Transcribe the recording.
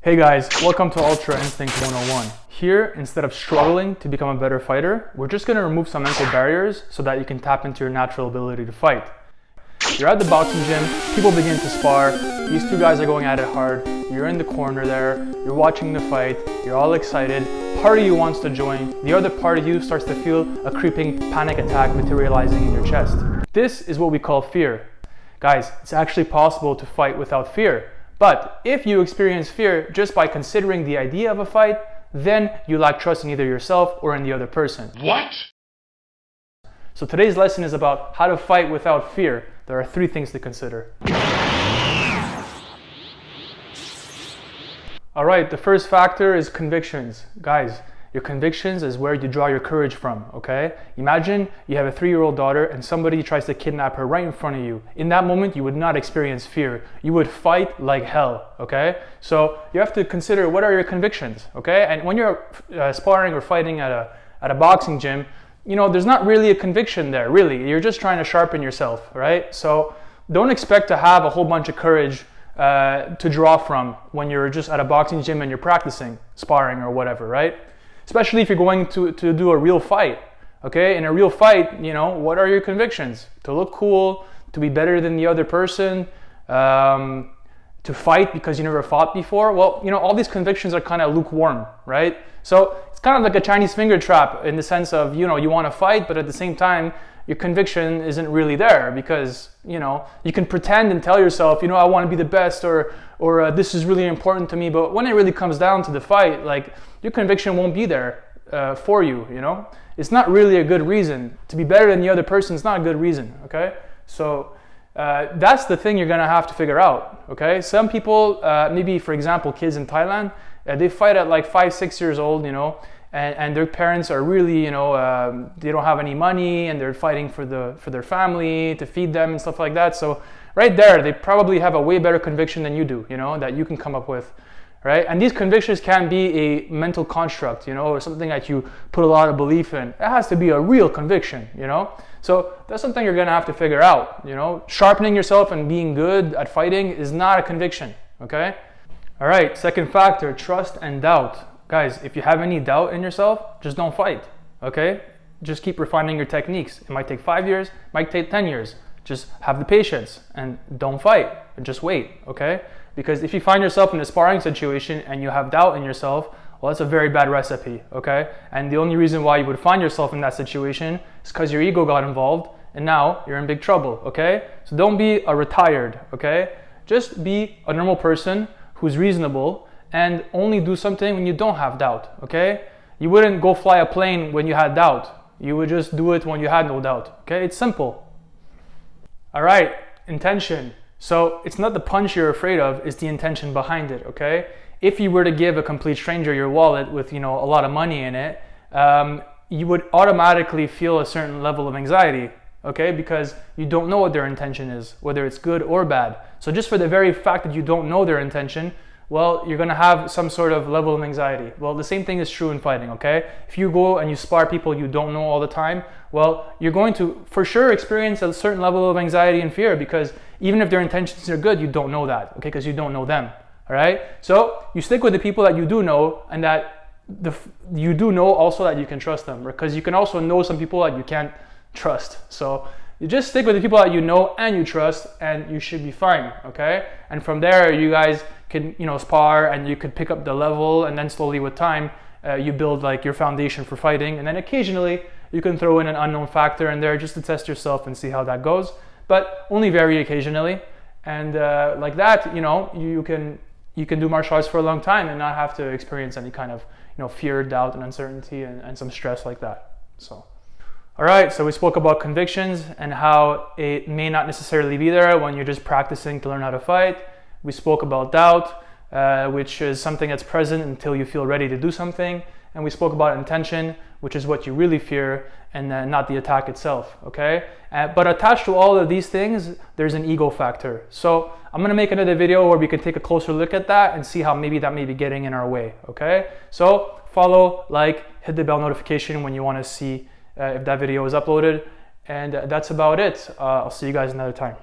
Hey guys, welcome to Ultra Instinct 101. Here, instead of struggling to become a better fighter, we're just going to remove some mental barriers so that you can tap into your natural ability to fight. You're at the boxing gym, people begin to spar, these two guys are going at it hard, you're in the corner there, you're watching the fight, you're all excited, part of you wants to join, the other part of you starts to feel a creeping panic attack materializing in your chest. This is what we call fear. Guys, it's actually possible to fight without fear. But if you experience fear just by considering the idea of a fight, then you lack trust in either yourself or in the other person. What? So today's lesson is about how to fight without fear. There are 3 things to consider. Alright, the first factor is convictions. Guys, your convictions is where you draw your courage from, okay? Imagine you have a 3-year-old daughter and somebody tries to kidnap her right in front of you. In that moment, you would not experience fear. You would fight like hell, okay? So you have to consider what are your convictions, okay? And when you're sparring or fighting at a boxing gym, you know, there's not really a conviction there, really. You're just trying to sharpen yourself, right? So don't expect to have a whole bunch of courage to draw from when you're just at a boxing gym and you're practicing sparring or whatever, right? Especially if you're going to do a real fight, okay? In a real fight, you know, what are your convictions? To look cool, to be better than the other person, to fight because you never fought before. Well, you know, all these convictions are kind of lukewarm, right? So it's kind of like a Chinese finger trap in the sense of, you know, you want to fight, but at the same time, your conviction isn't really there because, you know, you can pretend and tell yourself, you know, I want to be the best or this is really important to me. But when it really comes down to the fight, like your conviction won't be there for you, you know. It's not really a good reason. To be better than the other person is not a good reason, okay? So that's the thing you're going to have to figure out, okay? Some people, maybe for example, kids in Thailand, they fight at like 5-6 years old, you know, and their parents are really, you know, they don't have any money and they're fighting for their family to feed them and stuff like that. So right there, they probably have a way better conviction than you do, you know, that you can come up with, right? And these convictions can be a mental construct, you know, or something that you put a lot of belief in. It has to be a real conviction, you know? So that's something you're gonna have to figure out, you know? Sharpening yourself and being good at fighting is not a conviction, okay? All right, second factor, trust and doubt. Guys, if you have any doubt in yourself, just don't fight, okay? Just keep refining your techniques. It might take 5 years, it might take 10 years. Just have the patience and don't fight and just wait, okay? Because if you find yourself in a sparring situation and you have doubt in yourself, well, that's a very bad recipe, okay? And the only reason why you would find yourself in that situation is because your ego got involved and now you're in big trouble, okay? So don't be a retired, okay? Just be a normal person who's reasonable and only do something when you don't have doubt, okay? You wouldn't go fly a plane when you had doubt. You would just do it when you had no doubt, okay? It's simple. All right, intention. So it's not the punch you're afraid of, it's the intention behind it, okay? If you were to give a complete stranger your wallet with, you know, a lot of money in it, you would automatically feel a certain level of anxiety, okay? Because you don't know what their intention is, whether it's good or bad. So just for the very fact that you don't know their intention, well, you're gonna have some sort of level of anxiety. Well, the same thing is true in fighting, okay? If you go and you spar people you don't know all the time, well, you're going to for sure experience a certain level of anxiety and fear because even if their intentions are good, you don't know that, okay? Because you don't know them, all right? So you stick with the people that you do know and that you do know also that you can trust them, because you can also know some people that you can't trust. So you just stick with the people that you know and you trust and you should be fine, okay? And from there, you guys can, you know, spar and you could pick up the level and then slowly with time, you build like your foundation for fighting. And then occasionally you can throw in an unknown factor in there just to test yourself and see how that goes, but only very occasionally. And like that, you know, you can do martial arts for a long time and not have to experience any kind of, you know, fear, doubt, and uncertainty and some stress like that. So. All right, so we spoke about convictions and how it may not necessarily be there when you're just practicing to learn how to fight. We spoke about doubt, which is something that's present until you feel ready to do something. And we spoke about intention, which is what you really fear and not the attack itself, okay? But attached to all of these things, there's an ego factor. So I'm gonna make another video where we can take a closer look at that and see how maybe that may be getting in our way, okay? So follow, like, hit the bell notification when you wanna see if that video is uploaded, and that's about it. I'll see you guys another time.